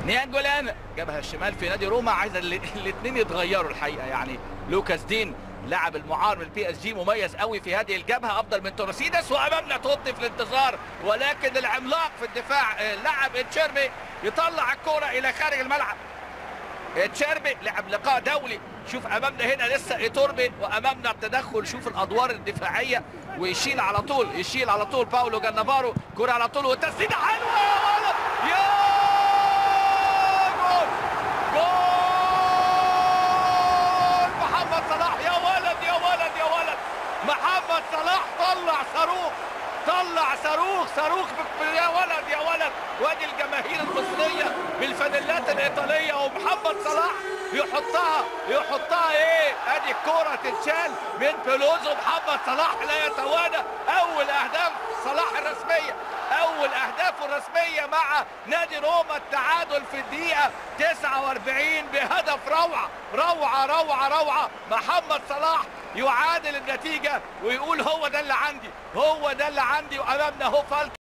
نيانجولان جابها الشمال في نادي روما. عايز الاثنين يتغيروا الحقيقه. يعني لوكاس دين لاعب المعار من البي اس جي مميز قوي في هذه الجبهه، افضل من تورسيدس. وامامنا توتي في الانتظار، ولكن العملاق في الدفاع لاعب اتشيربي يطلع الكره الى خارج الملعب. اتشيربي لعب لقاء دولي. شوف امامنا هنا لسه ايتوربي، وامامنا التدخل. شوف الادوار الدفاعيه، ويشيل على طول، يشيل على طول باولو جانافارو. كره على طول وتسديده حلوه يا ولد، يا جول جول محمد صلاح. يا ولد يا ولد يا ولد، محمد صلاح طلع صاروخ، طلع صاروخ صاروخ يا ولد يا ولد. وادي الجماهير المصريه بالفانيلات الايطاليه، ومحمد صلاح يحطها ايه. ادي الكوره تتشال من بيلوزو. محمد صلاح لا يتوانى. اول اهداف صلاح الرسميه، اول اهدافه الرسميه مع نادي روما. التعادل في الدقيقه 49 بهدف روعه روعه روعه روعه. محمد صلاح يعادل النتيجه ويقول هو ده اللي عندي، هو ده اللي عندي. وامامنا هو فالك.